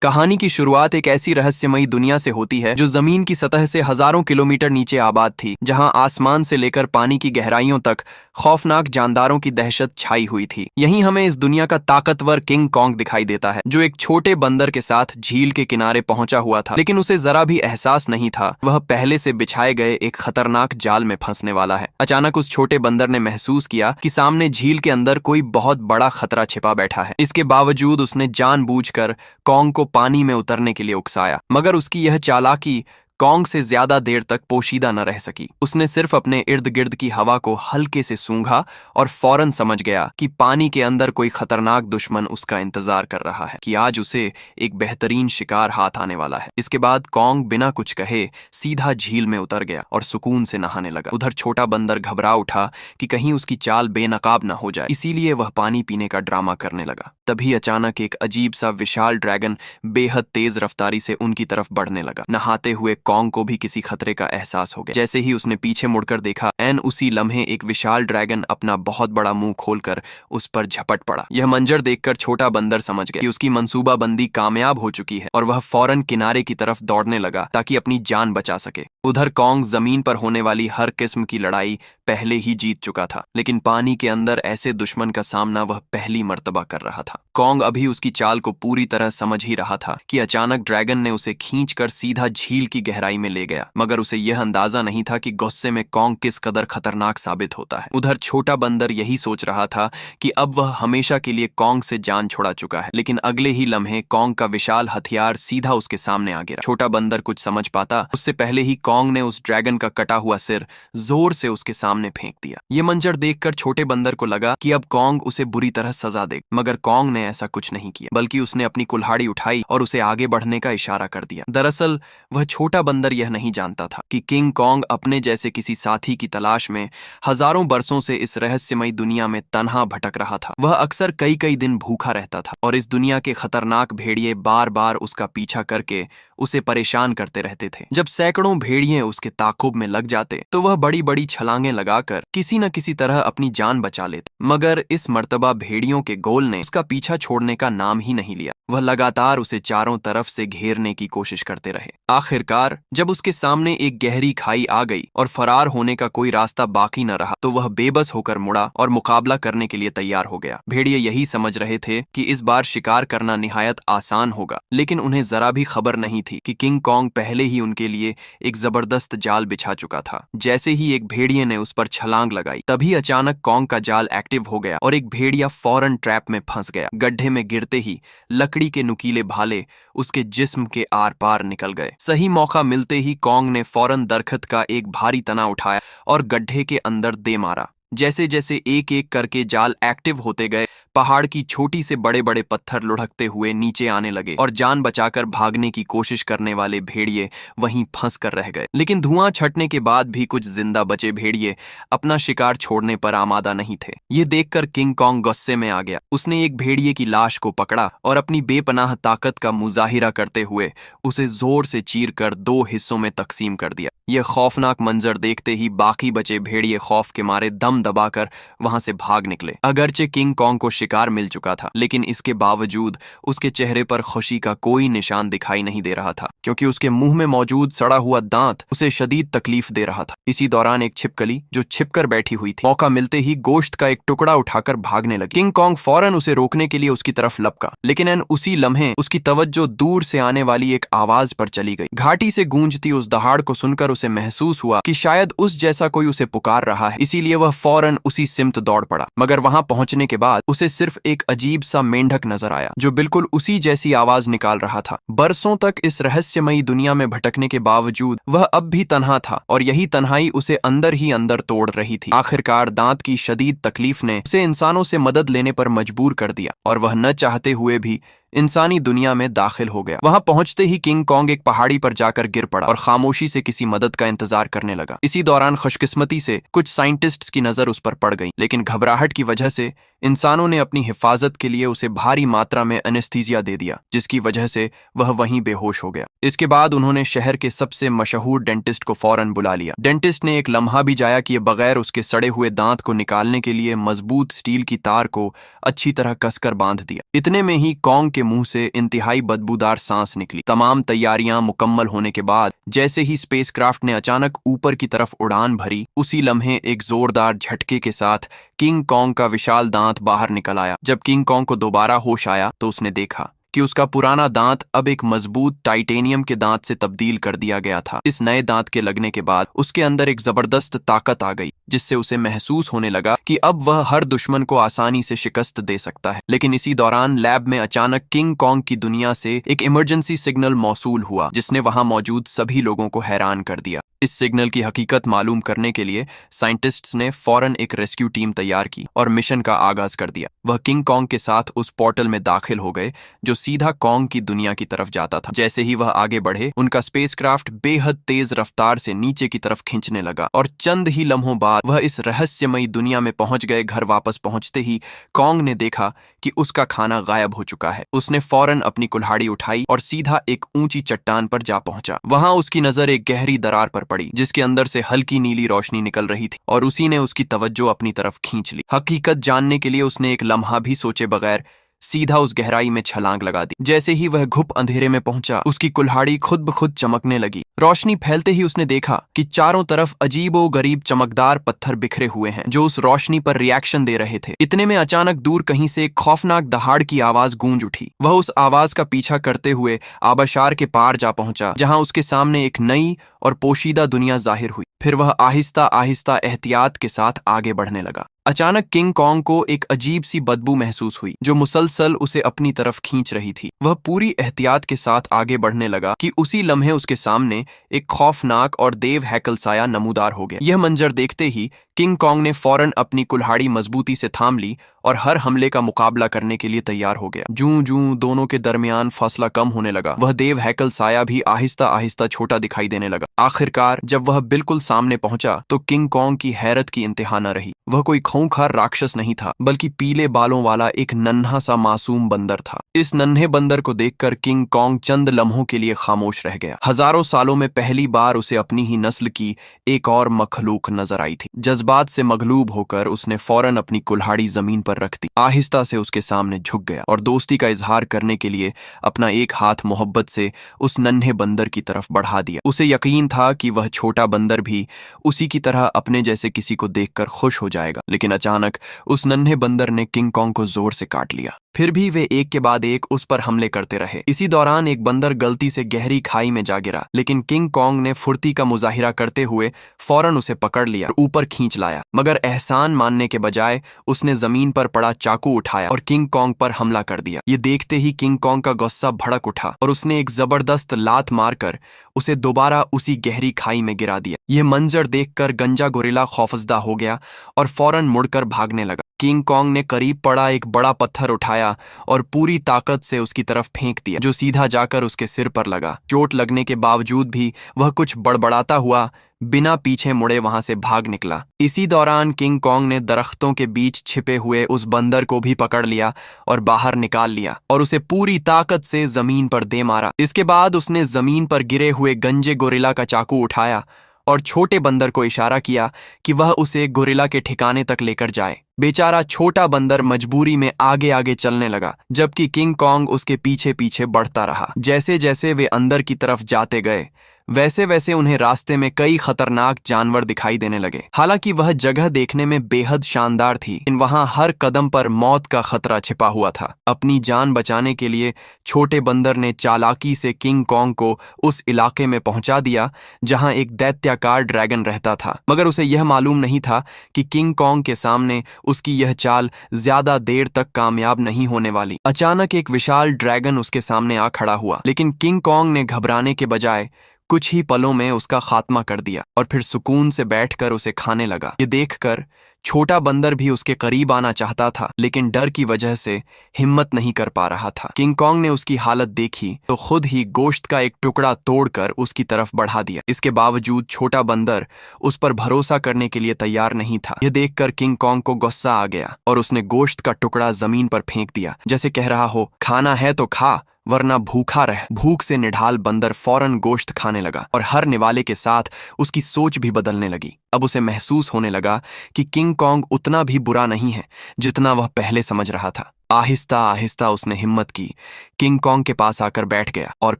कहानी की शुरुआत एक ऐसी रहस्यमयी दुनिया से होती है जो जमीन की सतह से हजारों किलोमीटर नीचे आबाद थी, जहां आसमान से लेकर पानी की गहराइयों तक खौफनाक जानदारों की दहशत छाई हुई थी। यहीं हमें इस दुनिया का ताकतवर किंग कॉन्ग दिखाई देता है, जो एक छोटे बंदर के साथ झील के किनारे पहुंचा हुआ था, लेकिन उसे जरा भी एहसास नहीं था वह पहले से बिछाए गए एक खतरनाक जाल में फंसने वाला है। अचानक उस छोटे बंदर ने महसूस किया कि सामने झील के अंदर कोई बहुत बड़ा खतरा छिपा बैठा है। इसके बावजूद उसने जानबूझकर कॉन्ग को पानी में उतरने के लिए उकसाया, मगर उसकी यह चालाकी कॉन्ग से ज्यादा देर तक पोशीदा न रह सकी। उसने सिर्फ अपने इर्द गिर्द की हवा को हल्के से सूंघा और फौरन समझ गया कि पानी के अंदर कोई खतरनाक दुश्मन उसका इंतजार कर रहा है, कि आज उसे एक बेहतरीन शिकार हाथ आने वाला है। इसके बाद कॉन्ग बिना कुछ कहे सीधा झील में उतर गया और सुकून से नहाने लगा। उधर छोटा बंदर घबरा उठा कि कहीं उसकी चाल बेनकाब न हो जाए, इसीलिए वह पानी पीने का ड्रामा करने लगा। तभी अचानक एक अजीब सा विशाल ड्रैगन बेहद तेज रफ्तारी से उनकी तरफ बढ़ने लगा। नहाते हुए कॉन्ग को भी किसी खतरे का एहसास हो गया। जैसे ही उसने पीछे मुड़कर देखा, एन उसी लम्हे एक विशाल ड्रैगन अपना बहुत बड़ा मुंह खोलकर उस पर झपट पड़ा। यह मंजर देखकर छोटा बंदर समझ गया कि उसकी मंसूबाबंदी कामयाब हो चुकी है और वह फौरन किनारे की तरफ दौड़ने लगा ताकि अपनी जान बचा सके। उधर कॉन्ग जमीन पर होने वाली हर किस्म की लड़ाई पहले ही जीत चुका था, लेकिन पानी के अंदर ऐसे दुश्मन का सामना वह पहली मर्तबा कर रहा था। कॉन्ग अभी उसकी चाल को पूरी तरह समझ ही रहा था कि अचानक ड्रैगन ने उसे खींचकर सीधा झील की गहराई में ले गया, मगर उसे यह अंदाजा नहीं था कि गुस्से में कॉन्ग किस कदर खतरनाक साबित होता है। उधर छोटा बंदर यही सोच रहा था कि अब वह हमेशा के लिए कॉन्ग से जान छुड़ा चुका है, लेकिन अगले ही लम्हे कॉन्ग का विशाल हथियार सीधा उसके सामने आ गिरा। छोटा बंदर कुछ समझ पाता उससे पहले ही कॉन्ग ने उस ड्रैगन का कटा हुआ सिर जोर से उसके सामने फेंक दिया। ये मंजर देखकर छोटे बंदर को लगा कि अब कॉन्ग उसे बुरी तरह सजा दे, मगर कॉन्ग ने ऐसा कुछ नहीं किया, बल्कि उसने अपनी कुल्हाड़ी उठाई और उसे आगे बढ़ने का इशारा कर दिया। दरअसल वह छोटा बंदर यह नहीं जानता था कि किंग कॉन्ग अपने जैसे किसी साथी की तलाश में हजारों बरसों से इस रहस्यमयी दुनिया में तन्हा भटक रहा था। वह अक्सर कई कई दिन भूखा रहता था और इस दुनिया के खतरनाक भेड़िए बार बार उसका पीछा करके उसे परेशान करते रहते थे। जब सैकड़ों भेड़िए उसके ताकुब में लग जाते तो वह बड़ी बड़ी छलांगें लगाकर किसी न किसी तरह अपनी जान बचा लेते, मगर इस मर्तबा भेड़ियों के गोल ने उसका पीछा छोड़ने का नाम ही नहीं लिया। वह लगातार उसे चारों तरफ से घेरने की कोशिश करते रहे। आखिरकार जब उसके सामने एक गहरी खाई आ गई और फरार होने का कोई रास्ता बाकी न रहा, तो वह बेबस होकर मुड़ा और मुकाबला करने के लिए तैयार हो गया। भेड़िए यही समझ रहे थे कि इस बार शिकार करना निहायत आसान होगा, लेकिन उन्हें जरा भी खबर नहीं थी कि किंग कॉन्ग पहले ही उनके लिए एक जबरदस्त जाल बिछा चुका था। जैसे ही एक भेड़िए ने उस पर छलांग लगाई, तभी अचानक कॉन्ग का जाल एक्टिव हो गया और एक भेड़िया फौरन ट्रैप में फंस गया। गड्ढे में गिरते ही लकड़ी के नुकीले भाले उसके जिस्म के आर पार निकल गए। सही मौका मिलते ही कॉन्ग ने फौरन दरखत का एक भारी तना उठाया और गड्ढे के अंदर दे मारा। जैसे जैसे एक एक करके जाल एक्टिव होते गए, पहाड़ की छोटी से बड़े बड़े पत्थर लुढ़कते हुए नीचे आने लगे और जान बचाकर भागने की कोशिश करने वाले भेड़िए वहीं फंस कर रह गए। लेकिन धुआं छटने के बाद भी कुछ जिंदा बचे भेड़िए अपना शिकार छोड़ने पर आमादा नहीं थे। ये देखकर किंग कॉन्ग गुस्से में आ गया। उसने एक भेड़िए की लाश को पकड़ा और अपनी बेपनाह ताकत का मुजाहिरा करते हुए उसे जोर से चीरकर 2 हिस्सों में तकसीम कर दिया। यह खौफनाक मंजर देखते ही बाकी बचे भेड़िए खौफ के मारे दम दबाकर वहां से भाग निकले। अगरचे किंग कॉन्ग को शिकार मिल चुका था, लेकिन इसके बावजूद उसके चेहरे पर खुशी का कोई निशान दिखाई नहीं दे रहा था, क्योंकि उसके मुंह में मौजूद सड़ा हुआ दांत उसे शदीद तकलीफ दे रहा था। इसी दौरान एक छिपकली जो छिपकर बैठी हुई थी, मौका मिलते ही गोश्त का एक टुकड़ा उठाकर भागने लगी। किंग कॉन्ग फौरन उसे रोकने के लिए उसकी तरफ लपका, लेकिन एन उसी लम्हे उसकी तवज्जो दूर से आने वाली एक आवाज पर चली गई। घाटी से गूंजती उस दहाड़ को सुनकर उसे महसूस हुआ कि शायद उस जैसा कोई उसे पुकार रहा है, इसीलिए वह फौरन उसी सिमत दौड़ पड़ा। मगर वहां पहुंचने के बाद उसे सिर्फ एक अजीब सा मेंढक नजर आया जो बिल्कुल उसी जैसी आवाज निकाल रहा था। बरसों तक इस रहस्यमयी दुनिया में भटकने के बावजूद वह अब भी तन्हा था और यही तन्हाई उसे अंदर ही अंदर तोड़ रही थी। आखिरकार दांत की शदीद तकलीफ ने उसे इंसानों से मदद लेने पर मजबूर कर दिया और वह न चाहते हुए भी इंसानी दुनिया में दाखिल हो गया। वहां पहुंचते ही किंग कॉन्ग एक पहाड़ी पर जाकर गिर पड़ा और खामोशी से किसी मदद का इंतजार करने लगा। इसी दौरान खुशकिस्मती से कुछ साइंटिस्ट्स की नजर उस पर पड़ गई, लेकिन घबराहट की वजह से इंसानों ने अपनी हिफाजत के लिए उसे भारी मात्रा में एनेस्थीसिया दे दिया, जिसकी वजह से वह वहीं बेहोश हो गया। इसके बाद उन्होंने शहर के सबसे मशहूर डेंटिस्ट को फौरन बुला लिया। डेंटिस्ट ने एक लम्हा भी जाया कि बगैर उसके सड़े हुए दांत को निकालने के लिए मजबूत स्टील की तार को अच्छी तरह कसकर बांध दिया। इतने में ही कॉन्ग के के मुंह से इंतहाई बदबूदार सांस निकली। तमाम तैयारियां मुकम्मल होने के बाद जैसे ही स्पेसक्राफ्ट ने अचानक ऊपर की तरफ उड़ान भरी, उसी लम्हे एक जोरदार झटके के साथ किंग कॉन्ग का विशाल दांत बाहर निकल आया। जब किंग कॉन्ग को दोबारा होश आया तो उसने देखा कि उसका पुराना दांत अब एक मजबूत टाइटेनियम के दांत से तब्दील कर दिया गया था। इस नए दांत के लगने के बाद उसके अंदर एक जबरदस्त ताकत आ गई, जिससे उसे महसूस होने लगा कि अब वह हर दुश्मन को आसानी से शिकस्त दे सकता है। लेकिन इसी दौरान लैब में अचानक किंग कॉन्ग की दुनिया से एक इमरजेंसी सिग्नल मौसूल हुआ, जिसने वहां मौजूद सभी लोगों को हैरान कर दिया। इस सिग्नल की हकीकत मालूम करने के लिए साइंटिस्ट्स ने फौरन एक रेस्क्यू टीम तैयार की और मिशन का आगाज कर दिया। वह किंग कॉन्ग के साथ उस पोर्टल में दाखिल हो गए जो सीधा कॉन्ग की दुनिया की तरफ जाता था। जैसे ही वह आगे बढ़े, उनका स्पेसक्राफ्ट बेहद तेज रफ्तार से नीचे की तरफ खींचने लगा और चंद ही लम्हों बाद वह इस रहस्यमयी दुनिया में पहुंच गए। घर वापस पहुंचते ही कॉन्ग ने देखा कि उसका खाना गायब हो चुका है। उसने फौरन अपनी कुल्हाड़ी उठाई और सीधा एक ऊंची चट्टान पर जा पहुंचा। वहां उसकी नजर एक गहरी दरार पर पड़ी, जिसके अंदर से हल्की नीली रोशनी निकल रही थी और उसी ने उसकी तवज्जो अपनी तरफ खींच ली। हकीकत जानने के लिए उसने एक लम्हा भी सोचे बगैर सीधा उस गहराई में छलांग लगा दी। जैसे ही वह घुप अंधेरे में पहुंचा, उसकी कुल्हाड़ी खुद ब खुद चमकने लगी। रोशनी फैलते ही उसने देखा कि चारों तरफ अजीबो गरीब चमकदार पत्थर बिखरे हुए हैं, जो उस रोशनी पर रिएक्शन दे रहे थे। इतने में अचानक दूर कहीं से एक खौफनाक दहाड़ की आवाज गूंज उठी। वह उस आवाज का पीछा करते हुए आबशार के पार जा पहुंचा, जहां उसके सामने एक नई और पोशीदा दुनिया जाहिर हुई। फिर वह आहिस्ता आहिस्ता एहतियात के साथ आगे बढ़ने लगा। अचानक किंग कॉन्ग को एक अजीब सी बदबू महसूस हुई, जो मुसलसल उसे अपनी तरफ खींच रही थी। वह पूरी एहतियात के साथ आगे बढ़ने लगा कि उसी लम्हे उसके सामने एक खौफनाक और देव हैकल साया नमूदार हो गया। यह मंजर देखते ही किंग कॉन्ग ने फौरन अपनी कुल्हाड़ी मजबूती से थाम ली और हर हमले का मुकाबला करने के लिए तैयार हो गया। जूं जूं दोनों के दरमियान फासला कम होने लगा, वह देव हैकल साया भी आहिस्ता आहिस्ता छोटा दिखाई देने लगा। आखिरकार जब वह बिल्कुल सामने पहुंचा तो किंग कॉन्ग की हैरत की इंतहा न रही। वह कोई खूंखार राक्षस नहीं था, बल्कि पीले बालों वाला एक नन्हा सा मासूम बंदर था। इस नन्हे बंदर को देखकर किंग कॉन्ग चंद लम्हों के लिए खामोश रह गया। हजारों सालों में पहली बार उसे अपनी ही नस्ल की एक और मखलूक नजर आई थी। जज्बात से मगलूब होकर उसने फौरन अपनी कुल्हाड़ी जमीन पर रख दी, आहिस्ता से उसके सामने झुक गया और दोस्ती का इजहार करने के लिए अपना एक हाथ मोहब्बत से उस नन्हे बंदर की तरफ बढ़ा दिया। उसे यकीन था कि वह छोटा बंदर भी उसी की तरह अपने जैसे किसी को देखकर खुश हो जाएगा। लेकिन अचानक उस नन्हे बंदर ने किंग कॉन्ग को जोर से काट लिया। फिर भी वे एक के बाद एक उस पर हमले करते रहे। इसी दौरान एक बंदर गलती से गहरी खाई में जा गिरा, लेकिन किंग कॉन्ग ने फुर्ती का मुजाहिरा करते हुए फौरन उसे पकड़ लिया और ऊपर खींच लाया। मगर एहसान मानने के बजाय उसने जमीन पर पड़ा चाकू उठाया और किंग कॉन्ग पर हमला कर दिया। ये देखते ही किंग कॉन्ग का गुस्सा भड़क उठा और उसने एक जबरदस्त लात मारकर उसे दोबारा उसी गहरी खाई में गिरा दिया। यह मंजर देखकर गंजा गोरिल्ला खौफजदा हो गया और फौरन मुड़कर भागने लगा। किंग कॉन्ग ने करीब पड़ा एक बड़ा पत्थर उठाया और पूरी ताकत से उसकी तरफ फेंक दिया, जो सीधा जाकर उसके सिर पर लगा। चोट लगने के बावजूद भी वह कुछ बड़बड़ाता हुआ बिना पीछे मुड़े वहां से भाग निकला। इसी दौरान किंग कॉन्ग ने दरख्तों के बीच छिपे हुए उस बंदर को भी पकड़ लिया और बाहर निकाल लिया और उसे पूरी ताकत से जमीन पर दे मारा। इसके बाद उसने जमीन पर गिरे हुए गंजे गोरिल्ला का चाकू उठाया और छोटे बंदर को इशारा किया कि वह उसे गोरिल्ला के ठिकाने तक लेकर जाए। बेचारा छोटा बंदर मजबूरी में आगे आगे चलने लगा, जबकि किंग कॉन्ग उसके पीछे पीछे बढ़ता रहा। जैसे जैसे वे अंदर की तरफ जाते गए, वैसे वैसे उन्हें रास्ते में कई खतरनाक जानवर दिखाई देने लगे। हालांकि वह जगह देखने में बेहद शानदार थी, लेकिन वहां हर कदम पर मौत का खतरा छिपा हुआ था। अपनी जान बचाने के लिए छोटे बंदर ने चालाकी से किंग कॉन्ग को उस इलाके में पहुंचा दिया जहां एक दैत्याकार ड्रैगन रहता था। मगर उसे यह मालूम नहीं था कि किंग कॉन्ग के सामने उसकी यह चाल ज्यादा देर तक कामयाब नहीं होने वाली। अचानक एक विशाल ड्रैगन उसके सामने आ खड़ा हुआ, लेकिन किंग कॉन्ग ने घबराने के बजाय कुछ ही पलों में उसका खात्मा कर दिया और फिर सुकून से बैठकर उसे खाने लगा। ये देखकर छोटा बंदर भी उसके करीब आना चाहता था, लेकिन डर की वजह से हिम्मत नहीं कर पा रहा था। किंग कॉन्ग ने उसकी हालत देखी तो खुद ही गोश्त का एक टुकड़ा तोड़कर उसकी तरफ बढ़ा दिया। इसके बावजूद छोटा बंदर उस पर भरोसा करने के लिए तैयार नहीं था। यह देखकर किंग कॉन्ग को गुस्सा आ गया और उसने गोश्त का टुकड़ा जमीन पर फेंक दिया, जैसे कह रहा हो, खाना है तो खा वरना भूखा रह। भूख से निढाल बंदर फौरन गोश्त खाने लगा और हर निवाले के साथ उसकी सोच भी बदलने लगी। अब उसे महसूस होने लगा कि किंग कॉन्ग उतना भी बुरा नहीं है जितना वह पहले समझ रहा था। आहिस्ता आहिस्ता उसने हिम्मत की, किंग कॉन्ग के पास आकर बैठ गया और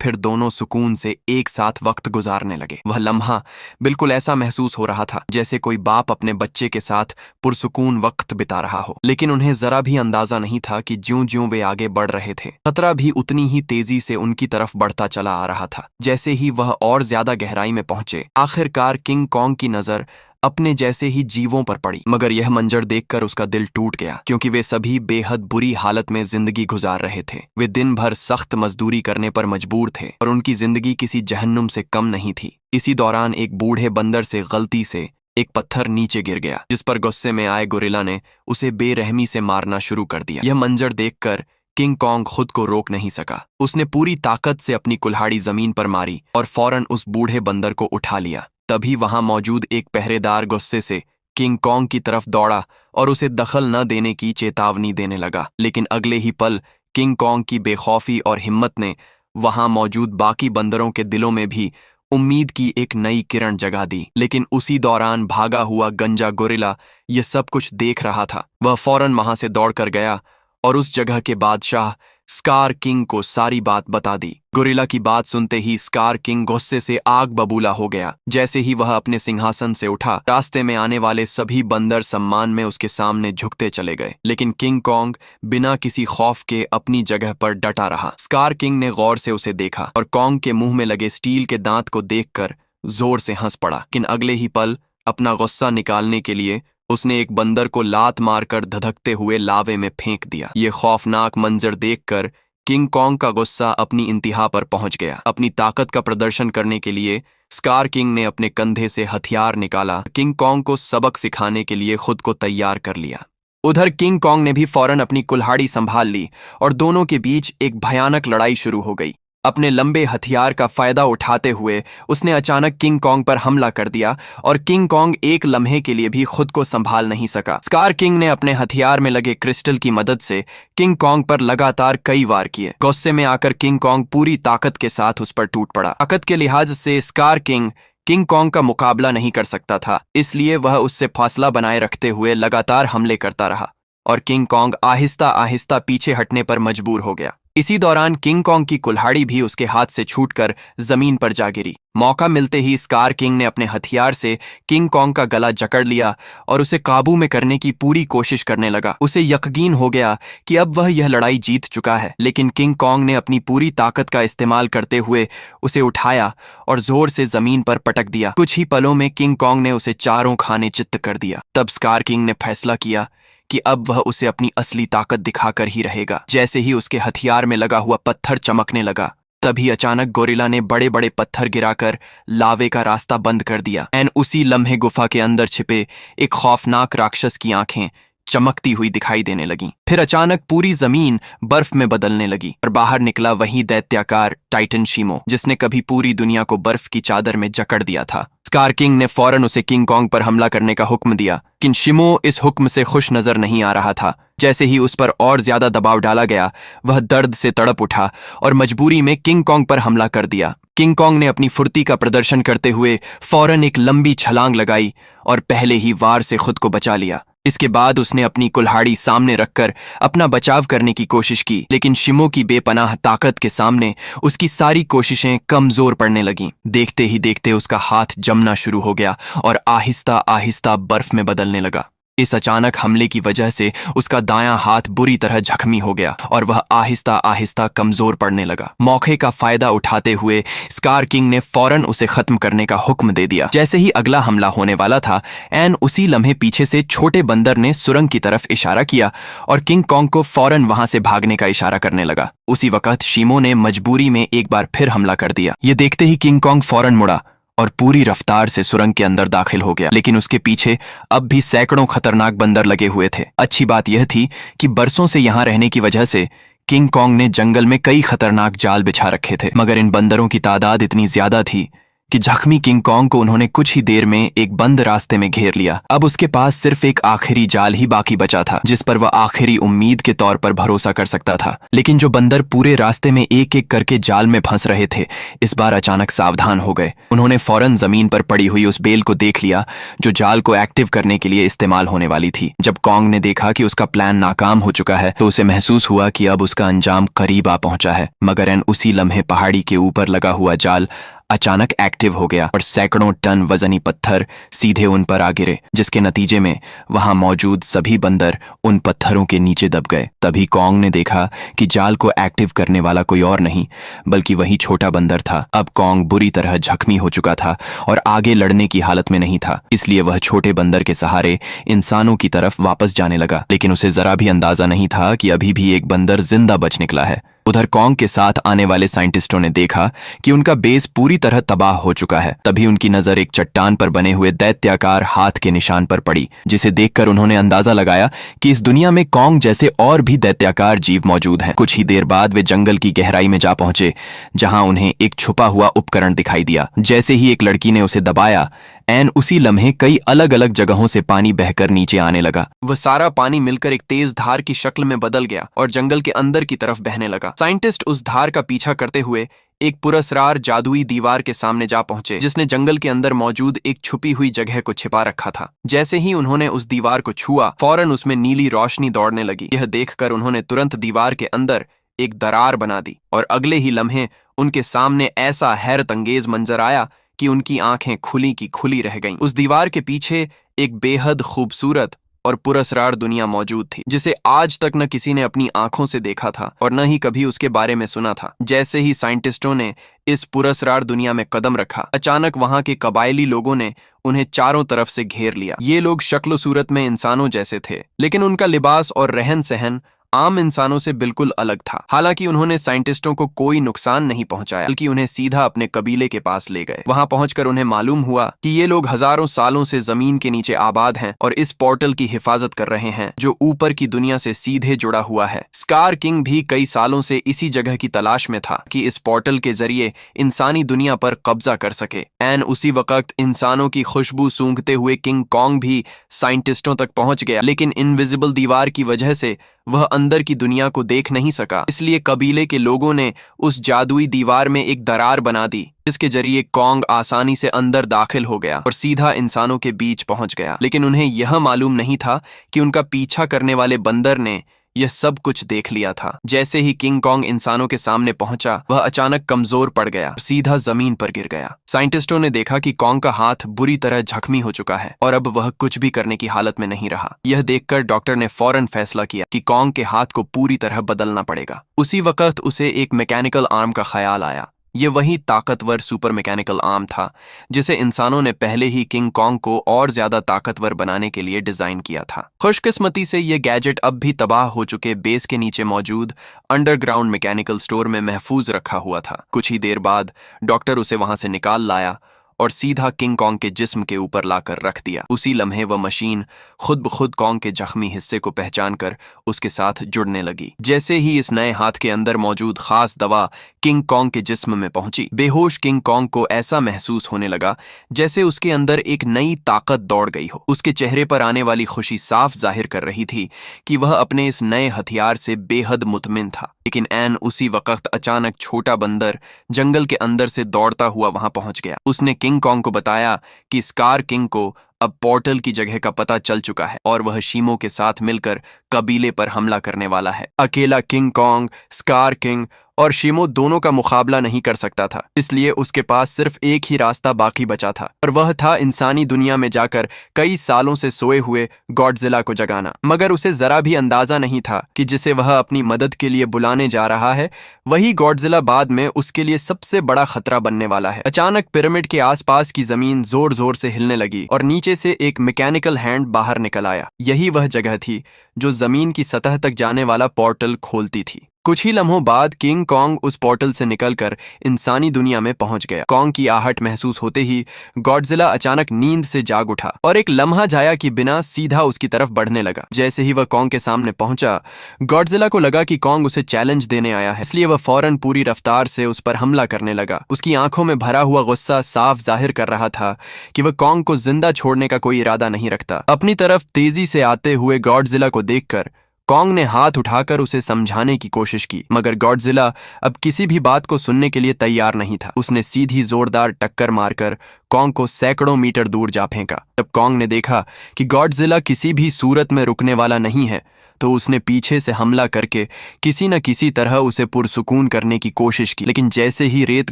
फिर दोनों सुकून से एक साथ वक्त गुजारने लगे। वह लम्हा बिल्कुल ऐसा महसूस हो रहा था जैसे कोई बाप अपने बच्चे के साथ पुरसुकून वक्त बिता रहा हो। लेकिन उन्हें जरा भी अंदाजा नहीं था कि ज्यों-ज्यों वे आगे बढ़ रहे थे, खतरा भी उतनी ही तेजी से उनकी तरफ बढ़ता चला आ रहा था। जैसे ही वह और ज्यादा गहराई में पहुंचे, आखिरकार किंग कॉन्ग की नजर अपने जैसे ही जीवों पर पड़ी। मगर यह मंजर देखकर उसका दिल टूट गया, क्योंकि वे सभी बेहद बुरी हालत में जिंदगी गुजार रहे थे। वे दिन भर सख्त मजदूरी करने पर मजबूर थे और उनकी जिंदगी किसी जहन्नुम से कम नहीं थी। इसी दौरान एक बूढ़े बंदर से गलती से एक पत्थर नीचे गिर गया, जिस पर गुस्से में आए गोरिल्ला ने उसे बेरहमी से मारना शुरू कर दिया। यह मंजर देखकर किंग कॉन्ग खुद को रोक नहीं सका। उसने पूरी ताकत से अपनी कुल्हाड़ी जमीन पर मारी और फौरन उस बूढ़े बंदर को उठा लिया। तभी वहां मौजूद एक पहरेदार गुस्से से किंग कॉन्ग की तरफ दौड़ा और उसे दखल न देने की चेतावनी देने लगा। लेकिन अगले ही पल किंग कॉन्ग की बेखौफी और हिम्मत ने वहां मौजूद बाकी बंदरों के दिलों में भी उम्मीद की एक नई किरण जगा दी। लेकिन उसी दौरान भागा हुआ गंजा गोरिल्ला यह सब कुछ देख रहा था। वह फौरन वहां से दौड़कर गया और उस जगह के बादशाह स्कार किंग को सारी बात बता दी। गोरिल्ला की बात सुनते ही स्कार किंग गुस्से से आग बबूला हो गया। जैसे ही वह अपने सिंहासन से उठा, रास्ते में आने वाले सभी बंदर सम्मान में उसके सामने झुकते चले गए। लेकिन किंग कॉन्ग बिना किसी खौफ के अपनी जगह पर डटा रहा। स्कार किंग ने गौर से उसे देखा और कॉन्ग के मुंह में लगे स्टील के दांत को देखकर जोर से हंस पड़ा। लेकिन अगले ही पल अपना गुस्सा निकालने के लिए उसने एक बंदर को लात मारकर धधकते हुए लावे में फेंक दिया। ये खौफनाक मंजर देखकर किंग कॉन्ग का गुस्सा अपनी इंतहा पर पहुंच गया। अपनी ताकत का प्रदर्शन करने के लिए स्कार किंग ने अपने कंधे से हथियार निकाला। किंग कॉन्ग को सबक सिखाने के लिए खुद को तैयार कर लिया। उधर किंग कॉन्ग ने भी फौरन अपनी कुल्हाड़ी संभाल ली और दोनों के बीच एक भयानक लड़ाई शुरू हो गई। अपने लंबे हथियार का फायदा उठाते हुए उसने अचानक किंग कॉन्ग पर हमला कर दिया और किंग कॉन्ग एक लम्हे के लिए भी खुद को संभाल नहीं सका। स्कार किंग ने अपने हथियार में लगे क्रिस्टल की मदद से किंग कॉन्ग पर लगातार कई वार किए। गुस्से में आकर किंग कॉन्ग पूरी ताकत के साथ उस पर टूट पड़ा। ताकत के लिहाज से स्कार किंग किंग कॉन्ग का मुकाबला नहीं कर सकता था, इसलिए वह उससे फासला बनाए रखते हुए लगातार हमले करता रहा और किंग कॉन्ग आहिस्ता आहिस्ता पीछे हटने पर मजबूर हो गया। इसी दौरान किंग कॉन्ग की कुल्हाड़ी भी उसके हाथ से छूटकर जमीन पर जा गिरी। मौका मिलते ही स्कार किंग ने अपने हथियार से किंग कॉन्ग का गला जकड़ लिया और उसे काबू में करने की पूरी कोशिश करने लगा। उसे यकीन हो गया कि अब वह यह लड़ाई जीत चुका है। लेकिन किंग कॉन्ग ने अपनी पूरी ताकत का इस्तेमाल करते हुए उसे उठाया और जोर से जमीन पर पटक दिया। कुछ ही पलों में किंग कॉन्ग ने उसे चारों खाने चित्त कर दिया। तब स्कार किंग ने फैसला किया कि अब वह उसे अपनी असली ताकत दिखाकर ही रहेगा। जैसे ही उसके हथियार में लगा हुआ पत्थर चमकने लगा, तभी अचानक गोरिल्ला ने बड़े बड़े पत्थर गिराकर लावे का रास्ता बंद कर दिया। एन उसी लम्हे गुफा के अंदर छिपे एक खौफनाक राक्षस की आंखें चमकती हुई दिखाई देने लगीं। फिर अचानक पूरी जमीन बर्फ में बदलने लगी और बाहर निकला वही दैत्याकार टाइटन शिमो, जिसने कभी पूरी दुनिया को बर्फ की चादर में जकड़ दिया था। स्कार किंग ने फौरन उसे किंग कॉन्ग पर हमला करने का हुक्म दिया, लेकिन शिमो इस हुक्म से खुश नजर नहीं आ रहा था। जैसे ही उस पर और ज्यादा दबाव डाला गया, वह दर्द से तड़प उठा और मजबूरी में किंग कॉन्ग पर हमला कर दिया। किंग कॉन्ग ने अपनी फुर्ती का प्रदर्शन करते हुए फौरन एक लंबी छलांग लगाई और पहले ही वार से खुद को बचा लिया। इसके बाद उसने अपनी कुल्हाड़ी सामने रखकर अपना बचाव करने की कोशिश की, लेकिन शिमो की बेपनाह ताकत के सामने उसकी सारी कोशिशें कमजोर पड़ने लगीं। देखते ही देखते उसका हाथ जमना शुरू हो गया और आहिस्ता आहिस्ता बर्फ में बदलने लगा। इस अचानक हमले की वजह से उसका दायां हाथ बुरी तरह जख्मी हो गया और वह आहिस्ता आहिस्ता कमजोर पड़ने लगा। मौके का फायदा उठाते हुए स्कार किंग ने फौरन उसे खत्म करने का हुक्म दे दिया। जैसे ही अगला हमला होने वाला था, एन उसी लम्हे पीछे से छोटे बंदर ने सुरंग की तरफ इशारा किया और किंग कॉन्ग को फौरन वहां से भागने का इशारा करने लगा। उसी वक्त शिमो ने मजबूरी में एक बार फिर हमला कर दिया। ये देखते ही किंग कॉन्ग फौरन मुड़ा और पूरी रफ्तार से सुरंग के अंदर दाखिल हो गया। लेकिन उसके पीछे अब भी सैकड़ों खतरनाक बंदर लगे हुए थे। अच्छी बात यह थी कि बरसों से यहाँ रहने की वजह से किंग कॉन्ग ने जंगल में कई खतरनाक जाल बिछा रखे थे, मगर इन बंदरों की तादाद इतनी ज्यादा थी कि जख्मी किंग कॉन्ग को उन्होंने कुछ ही देर में एक बंद रास्ते में घेर लिया। अब उसके पास सिर्फ एक आखिरी जाल ही बाकी बचा था जिस पर वह आखिरी उम्मीद के तौर पर भरोसा कर सकता था। लेकिन जो बंदर पूरे रास्ते में एक एक करके जाल में फंस रहे थे, इस बार अचानक सावधान हो गए। उन्होंने फौरन जमीन पर पड़ी हुई उस बेल को देख लिया जो जाल को एक्टिव करने के लिए इस्तेमाल होने वाली थी। जब कॉन्ग ने देखा कि उसका प्लान नाकाम हो चुका है तो उसे महसूस हुआ कि अब उसका अंजाम करीब आ पहुंचा है। मगर एन उसी लम्हे पहाड़ी के ऊपर लगा हुआ जाल अचानक एक्टिव हो गया और सैकड़ों टन वजनी पत्थर सीधे उन पर आ गिरे, जिसके नतीजे में वहां मौजूद सभी बंदर उन पत्थरों के नीचे दब गए। तभी कॉन्ग ने देखा कि जाल को एक्टिव करने वाला कोई और नहीं बल्कि वही छोटा बंदर था। अब कॉन्ग बुरी तरह जख्मी हो चुका था और आगे लड़ने की हालत में नहीं था, इसलिए वह छोटे बंदर के सहारे इंसानों की तरफ वापस जाने लगा। लेकिन उसे जरा भी अंदाजा नहीं था कि अभी भी एक बंदर जिंदा बच निकला है। उधर कॉन्ग के साथ आने वाले साइंटिस्टों ने देखा कि उनका बेस पूरी तरह तबाह हो चुका है। तभी उनकी नजर एक चट्टान पर बने हुए दैत्याकार हाथ के निशान पर पड़ी, जिसे देखकर उन्होंने अंदाजा लगाया कि इस दुनिया में कॉन्ग जैसे और भी दैत्याकार जीव मौजूद हैं। कुछ ही देर बाद वे जंगल की गहराई में जा पहुंचे, जहां उन्हें एक छुपा हुआ उपकरण दिखाई दिया। जैसे ही एक लड़की ने उसे दबाया, एन उसी लम्हे कई अलग अलग जगहों से पानी बहकर नीचे आने लगा। वह सारा पानी मिलकर एक तेज धार की शक्ल में बदल गया और जंगल के अंदर की तरफ बहने लगा। साइंटिस्ट उस धार का पीछा करते हुए एक पुरस्रार जादुई दीवार के सामने जा पहुंचे, जिसने जंगल के अंदर मौजूद एक छुपी हुई जगह को छिपा रखा था। जैसे ही उन्होंने उस दीवार को छुआ, फौरन उसमें नीली रोशनी दौड़ने लगी। यह देखकर उन्होंने तुरंत दीवार के अंदर एक दरार बना दी और अगले ही लम्हे उनके सामने ऐसा हैरत अंगेज मंजर आया कि उनकी आंखें खुली की खुली रह गईं। उस दीवार के पीछे एक बेहद खूबसूरत और पुरस्रार दुनिया मौजूद थी, जिसे आज तक न किसी ने अपनी आंखों से देखा था और न ही कभी उसके बारे में सुना था। जैसे ही साइंटिस्टों ने इस पुरस्रार दुनिया में कदम रखा, अचानक वहां के कबायली लोगों ने उन्हें चारों तरफ से घेर लिया। ये लोग शक्ल सूरत में इंसानों जैसे थे, लेकिन उनका लिबास और रहन सहन आम इंसानों से बिल्कुल अलग था। हालांकि उन्होंने साइंटिस्टों को कोई नुकसान नहीं पहुंचाया, बल्कि उन्हें सीधा अपने कबीले के पास ले गए। वहां पहुंचकर उन्हें मालूम हुआ कि ये लोग हजारों सालों से जमीन के नीचे आबाद हैं और इस पोर्टल की हिफाजत कर रहे हैं जो ऊपर की दुनिया से सीधे जुड़ा हुआ है। स्कार किंग भी कई सालों से इसी जगह की तलाश में था कि इस पोर्टल के जरिए इंसानी दुनिया पर कब्जा कर सके। एन उसी वक्त इंसानों की खुशबू सूंघते हुए किंग कॉन्ग भी साइंटिस्टों तक पहुंच गया, लेकिन इनविजिबल दीवार की वजह से वह अंदर की दुनिया को देख नहीं सका। इसलिए कबीले के लोगों ने उस जादुई दीवार में एक दरार बना दी, जिसके जरिए कॉन्ग आसानी से अंदर दाखिल हो गया और सीधा इंसानों के बीच पहुंच गया। लेकिन उन्हें यह मालूम नहीं था कि उनका पीछा करने वाले बंदर ने यह सब कुछ देख लिया था। जैसे ही किंग कॉन्ग इंसानों के सामने पहुंचा, वह अचानक कमजोर पड़ गया, सीधा जमीन पर गिर गया। साइंटिस्टों ने देखा कि कॉन्ग का हाथ बुरी तरह जख्मी हो चुका है और अब वह कुछ भी करने की हालत में नहीं रहा। यह देखकर डॉक्टर ने फौरन फैसला किया कि कॉन्ग के हाथ को पूरी तरह बदलना पड़ेगा। उसी वक्त उसे एक मैकेनिकल आर्म का ख्याल आया। ये वही ताकतवर सुपर मैकेनिकल आर्म था जिसे इंसानों ने पहले ही किंग कॉन्ग को और ज्यादा ताकतवर बनाने के लिए डिजाइन किया था। खुशकिस्मती से ये गैजेट अब भी तबाह हो चुके बेस के नीचे मौजूद अंडरग्राउंड मैकेनिकल स्टोर में महफूज रखा हुआ था। कुछ ही देर बाद डॉक्टर उसे वहां से निकाल लाया और सीधा किंग कॉन्ग के जिस्म के ऊपर लाकर रख दिया। उसी लम्हे वह मशीन खुद ब खुद कॉन्ग के जख्मी हिस्से को पहचान कर उसके साथ जुड़ने लगी। जैसे ही इस नए हाथ के अंदर मौजूद खास दवा किंग कॉन्ग के जिस्म में पहुंची, बेहोश किंग कॉन्ग को ऐसा महसूस होने लगा जैसे उसके अंदर एक नई ताकत दौड़ गई हो। उसके चेहरे पर आने वाली खुशी साफ जाहिर कर रही थी कि वह अपने इस नए हथियार से बेहद मुतमिन था। लेकिन एन उसी वक्त अचानक छोटा बंदर जंगल के अंदर से दौड़ता हुआ वहां पहुंच गया। उसने किंग कॉन्ग को बताया कि स्कार किंग को अब पोर्टल की जगह का पता चल चुका है और वह शीमो के साथ मिलकर कबीले पर हमला करने वाला है। अकेला किंग कॉन्ग, स्कार किंग और शीमो दोनों का मुकाबला नहीं कर सकता था, इसलिए उसके पास सिर्फ एक ही रास्ता बाकी बचा था और वह था इंसानी दुनिया में जाकर कई सालों से सोए हुए गॉडजिला को जगाना। मगर उसे जरा भी अंदाजा नहीं था कि जिसे वह अपनी मदद के लिए बुलाने जा रहा है, वही गॉडजिला बाद में उसके लिए सबसे बड़ा खतरा बनने वाला है। अचानक पिरामिड के आसपास की जमीन जोर जोर से हिलने लगी और नीचे से एक मैकेनिकल हैंड बाहर निकल आया। यही वह जगह थी जो जमीन की सतह तक जाने वाला पोर्टल खोलती थी। कुछ ही लम्हों बाद किंग कॉन्ग उस पोर्टल से निकलकर इंसानी दुनिया में पहुंच गया। कॉन्ग की आहट महसूस होते ही गॉडजिला अचानक नींद से जाग उठा और एक लम्हा जाया कि बिना सीधा उसकी तरफ बढ़ने लगा। जैसे ही वह कॉन्ग के सामने पहुंचा, गॉडजिला को लगा कि कॉन्ग उसे चैलेंज देने आया है, इसलिए वह फौरन पूरी रफ्तार से उस पर हमला करने लगा। उसकी आंखों में भरा हुआ गुस्सा साफ जाहिर कर रहा था कि वह कॉन्ग को जिंदा छोड़ने का कोई इरादा नहीं रखता। अपनी तरफ तेजी से आते हुए गॉडजिला को देखकर कॉन्ग ने हाथ उठाकर उसे समझाने की कोशिश की, मगर गॉडजिला अब किसी भी बात को सुनने के लिए तैयार नहीं था। उसने सीधी जोरदार टक्कर मारकर कॉन्ग को सैकड़ों मीटर दूर जा फेंका। जब कॉन्ग ने देखा कि गॉडजिला किसी भी सूरत में रुकने वाला नहीं है, तो उसने पीछे से हमला करके किसी न किसी तरह उसे पुरसुकून करने की कोशिश की। लेकिन जैसे ही रेत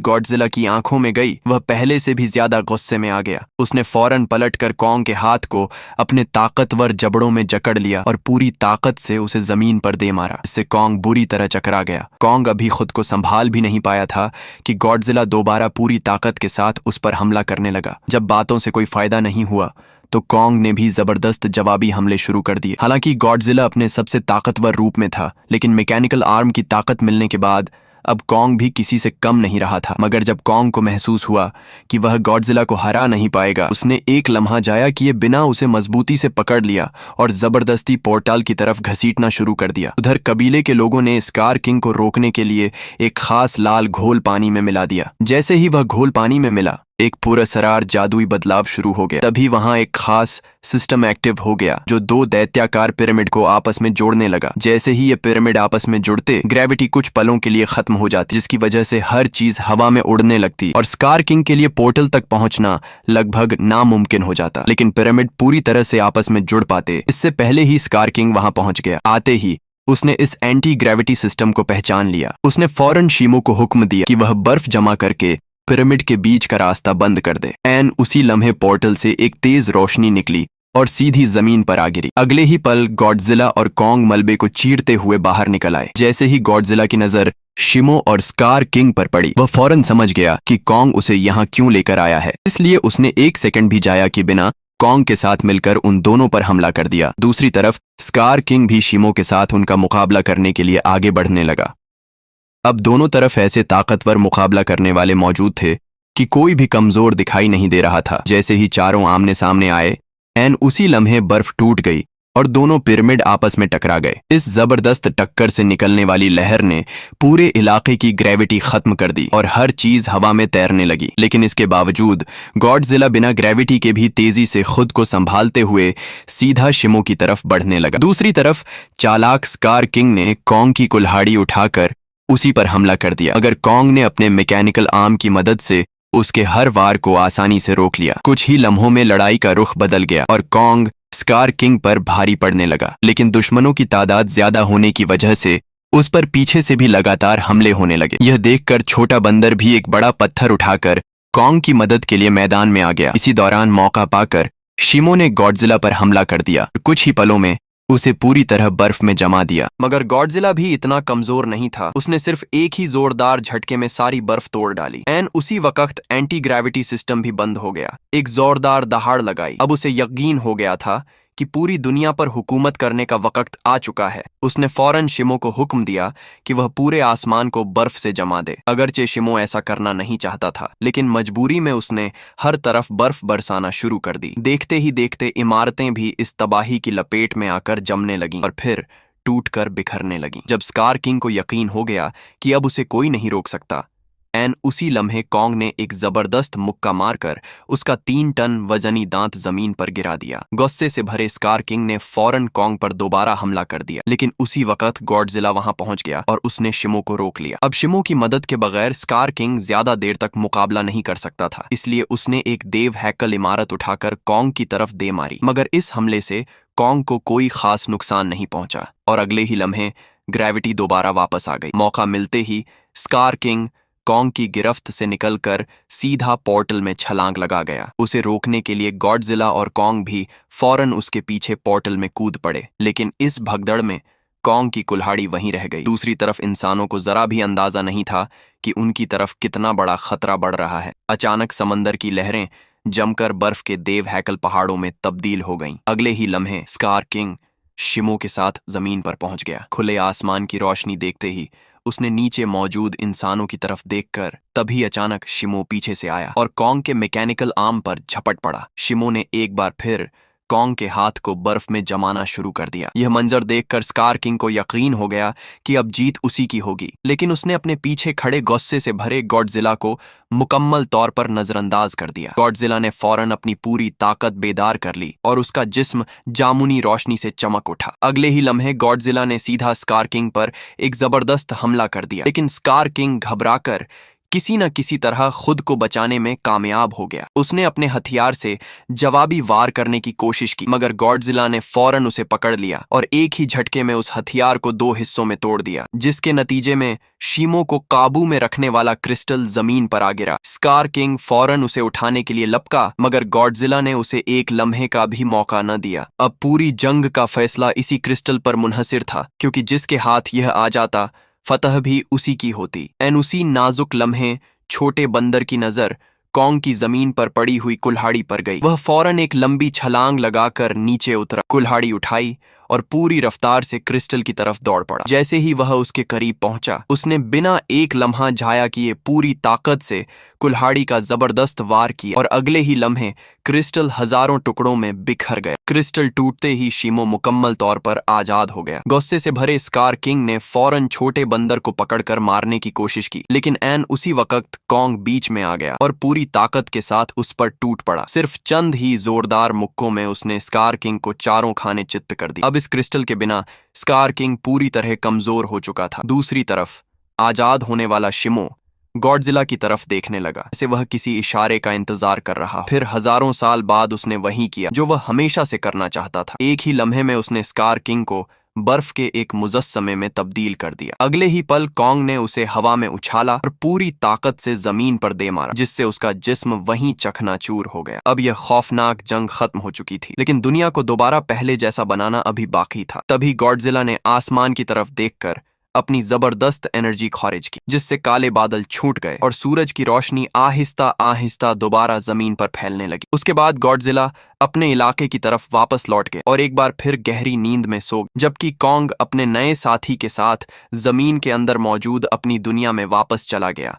गॉडजिला की आंखों में गई, वह पहले से भी ज्यादा गुस्से में आ गया। उसने फौरन पलटकर कॉन्ग के हाथ को अपने ताकतवर जबड़ों में जकड़ लिया और पूरी ताकत से उसे जमीन पर दे मारा। इससे कॉन्ग बुरी तरह चकरा गया। कॉन्ग अभी खुद को संभाल भी नहीं पाया था कि गॉडजिला दोबारा पूरी ताकत के साथ उस पर हमला करने लगा। जब बातों से कोई फायदा नहीं हुआ, तो कॉन्ग ने भी जबरदस्त जवाबी हमले शुरू कर दिए। हालांकि गॉडजिला अपने सबसे ताकतवर रूप में था, लेकिन मैकेनिकल आर्म की ताकत मिलने के बाद अब कॉन्ग भी किसी से कम नहीं रहा था। मगर जब कॉन्ग को महसूस हुआ कि वह गॉडजिला को हरा नहीं पाएगा, उसने एक लम्हा जाया किए बिना उसे मजबूती से पकड़ लिया और जबरदस्ती पोर्टल की तरफ घसीटना शुरू कर दिया। उधर कबीले के लोगों ने स्कार किंग को रोकने के लिए एक खास लाल घोल पानी में मिला दिया। जैसे ही वह घोल पानी में मिला, एक पुरअसरार जादुई बदलाव शुरू हो गया। तभी वहां एक खास सिस्टम एक्टिव हो गया जो दो दैत्याकार पिरामिड को आपस में जोड़ने लगा। जैसे ही ये पिरामिड आपस में जुड़ते, ग्रेविटी कुछ पलों के लिए खत्म हो जाती, जिसकी वजह से हर चीज हवा में उड़ने लगती और स्कार किंग के लिए पोर्टल तक पहुंचना लगभग नामुमकिन हो जाता। लेकिन पिरामिड पूरी तरह से आपस में जुड़ पाते इससे पहले ही स्कार किंग वहां पहुंच गया। आते ही उसने इस एंटी ग्रेविटी सिस्टम को पहचान लिया। उसने फौरन शीमो को हुक्म दिया कि वह बर्फ जमा करके पिरामिड के बीच का रास्ता बंद कर दे। एन उसी लम्हे पोर्टल से एक तेज रोशनी निकली और सीधी जमीन पर आ गिरी। अगले ही पल गॉडजिला और कॉन्ग मलबे को चीरते हुए बाहर निकल आए। जैसे ही गॉडजिला की नजर शिमो और स्कार किंग पर पड़ी, वह फौरन समझ गया कि कॉन्ग उसे यहाँ क्यों लेकर आया है। इसलिए उसने एक सेकंड भी जाया कि बिना कॉन्ग के साथ मिलकर उन दोनों पर हमला कर दिया। दूसरी तरफ स्कार किंग भी शिमो के साथ उनका मुकाबला करने के लिए आगे बढ़ने लगा। अब दोनों तरफ ऐसे ताकतवर मुकाबला करने वाले मौजूद थे कि कोई भी कमजोर दिखाई नहीं दे रहा था। जैसे ही चारों आमने सामने आए, एन उसी लम्हे बर्फ टूट गई और दोनों पिरामिड आपस में टकरा गए। इस जबरदस्त टक्कर से निकलने वाली लहर ने पूरे इलाके की ग्रेविटी खत्म कर दी और हर चीज हवा में तैरने लगी। लेकिन इसके बावजूद गॉडजिला बिना ग्रेविटी के भी तेजी से खुद को संभालते हुए सीधा शिमो की तरफ बढ़ने लगा। दूसरी तरफ चालाक स्कार किंग ने कॉन्ग की कुल्हाड़ी उठाकर उसी पर हमला कर दिया, मगर कॉन्ग ने अपने मैकेनिकल आर्म की मदद से उसके हर वार को आसानी से रोक लिया। कुछ ही लम्हों में लड़ाई का रुख बदल गया और कॉन्ग स्कार किंग पर भारी पड़ने लगा। लेकिन दुश्मनों की तादाद ज्यादा होने की वजह से उस पर पीछे से भी लगातार हमले होने लगे। यह देखकर छोटा बंदर भी एक बड़ा पत्थर उठाकर कॉन्ग की मदद के लिए मैदान में आ गया। इसी दौरान मौका पाकर शिमो ने गॉडजिला पर हमला कर दिया। कुछ ही पलों में उसे पूरी तरह बर्फ में जमा दिया। मगर गॉडजिला भी इतना कमजोर नहीं था। उसने सिर्फ एक ही जोरदार झटके में सारी बर्फ तोड़ डाली। एन उसी वक्त एंटी ग्रेविटी सिस्टम भी बंद हो गया। एक जोरदार दहाड़ लगाई। अब उसे यकीन हो गया था कि पूरी दुनिया पर हुकूमत करने का वक्त आ चुका है। उसने फौरन शिमो को हुक्म दिया कि वह पूरे आसमान को बर्फ से जमा दे। अगरचे शिमो ऐसा करना नहीं चाहता था, लेकिन मजबूरी में उसने हर तरफ बर्फ बरसाना शुरू कर दी। देखते ही देखते इमारतें भी इस तबाही की लपेट में आकर जमने लगीं और फिर टूटकर बिखरने लगीं। जब स्कार किंग को यकीन हो गया कि अब उसे कोई नहीं रोक सकता, एन उसी लम्हे कॉन्ग ने एक जबरदस्त मुक्का मारकर उसका 3 टन वजनी दांत जमीन पर गिरा दिया। गुस्से से भरे स्कार किंग ने फौरन कॉन्ग पर दोबारा हमला कर दिया। लेकिन उसी वक्त गॉडजिला वहां पहुंच गया और उसने शिमो को रोक लिया। अब शिमो की मदद के बगैर स्कार किंग ज्यादा देर तक मुकाबला नहीं कर सकता था, इसलिए उसने एक देव हैकल इमारत उठाकर कॉन्ग की तरफ दे मारी। मगर इस हमले से कॉन्ग को कोई खास नुकसान नहीं पहुंचा और अगले ही लम्हे ग्रेविटी दोबारा वापस आ गई। मौका मिलते ही स्कार किंग कॉन्ग की गिरफ्त से निकलकर सीधा पोर्टल में छलांग लगा गया। उसे रोकने के लिए गॉडजिला और कॉन्ग भी फौरन उसके पीछे पोर्टल में कूद पड़े। लेकिन इस भगदड़ में कॉन्ग की कुल्हाड़ी वहीं रह गई। दूसरी तरफ इंसानों को जरा भी अंदाजा नहीं था कि उनकी तरफ कितना बड़ा खतरा बढ़ रहा है। अचानक समंदर की लहरें जमकर बर्फ के देव हैकल पहाड़ों में तब्दील हो गईं। अगले ही लम्हे स्कार किंग शिमो के साथ जमीन पर पहुंच गया। खुले आसमान की रोशनी देखते ही उसने नीचे मौजूद इंसानों की तरफ देखकर तभी अचानक शिमो पीछे से आया और कॉन्ग के मैकेनिकल आर्म पर झपट पड़ा। शिमो ने एक बार फिर कॉन्ग के हाथ को बर्फ में जमाना शुरू कर दिया। यह मंजर देखकर स्कार किंग को यकीन हो गया कि अब जीत उसी की होगी, लेकिन उसने अपने पीछे खड़े गुस्से से भरे गॉडजिला को मुकम्मल तौर पर नजरअंदाज कर दिया। गॉडजिला ने फौरन अपनी पूरी ताकत बेदार कर ली और उसका जिस्म जामुनी रोशनी से चमक उठा। अगले ही लम्हे गॉडजिला ने सीधा स्कार किंग पर एक जबरदस्त हमला कर दिया, लेकिन स्कार किंग घबराकर किसी न किसी तरह खुद को बचाने में कामयाब हो गया। उसने अपने हथियार से जवाबी वार करने की कोशिश की, मगर गॉडजिला ने फौरन उसे पकड़ लिया और एक ही झटके में उस हथियार को 2 हिस्सों में तोड़ दिया, जिसके नतीजे में शिमो को काबू में रखने वाला क्रिस्टल जमीन पर आ गिरा। स्कार किंग फौरन उसे उठाने के लिए लपका, मगर गॉडजिला ने उसे एक लम्हे का भी मौका न दिया। अब पूरी जंग का फैसला इसी क्रिस्टल पर मुनहसिर था, क्योंकि जिसके हाथ यह आ जाता फतह भी उसी की होती। उसी नाजुक लम्हे छोटे बंदर की नजर कॉन्ग की जमीन पर पड़ी हुई कुल्हाड़ी पर गई। वह फौरन एक लंबी छलांग लगाकर नीचे उतरा, कुल्हाड़ी उठाई और पूरी रफ्तार से क्रिस्टल की तरफ दौड़ पड़ा। जैसे ही वह उसके करीब पहुंचा, उसने बिना एक लम्हा जाया किए पूरी ताकत से कुल्हाड़ी का जबरदस्त वार किया और अगले ही लम्हे क्रिस्टल हजारों टुकड़ों में बिखर गया। क्रिस्टल टूटते ही शिमो मुकम्मल तौर पर आजाद हो गया। गुस्से से भरे स्कार किंग ने फौरन छोटे बंदर को पकड़कर मारने की कोशिश की, लेकिन ऐन उसी वक्त कॉन्ग बीच में आ गया और पूरी ताकत के साथ उस पर टूट पड़ा। सिर्फ चंद ही जोरदार मुक्कों में उसने स्कार किंग को चारों खाने चित्त कर दिया। अब इस क्रिस्टल के बिना स्कार किंग पूरी तरह कमजोर हो चुका था। दूसरी तरफ आजाद होने वाला शिमो गॉडजिला की तरफ देखने लगा, जैसे वह किसी इशारे का इंतजार कर रहा। फिर हजारों साल बाद उसने वही किया जो वह हमेशा से करना चाहता था। एक ही लम्हे में उसने स्कार किंग को बर्फ के एक मुजस्समे में तब्दील कर दिया। अगले ही पल कॉन्ग ने उसे हवा में उछाला और पूरी ताकत से जमीन पर दे मारा, जिससे उसका जिस्म वहीं चकनाचूर हो गया। अब यह खौफनाक जंग खत्म हो चुकी थी, लेकिन दुनिया को दोबारा पहले जैसा बनाना अभी बाकी था। तभी गॉडजिला ने आसमान की तरफ देखकर अपनी जबरदस्त एनर्जी खारिज की, जिससे काले बादल छूट गए और सूरज की रोशनी आहिस्ता आहिस्ता दोबारा जमीन पर फैलने लगी। उसके बाद गॉडजिला अपने इलाके की तरफ वापस लौट गए और एक बार फिर गहरी नींद में सो गए, जबकि कॉन्ग अपने नए साथी के साथ जमीन के अंदर मौजूद अपनी दुनिया में वापस चला गया।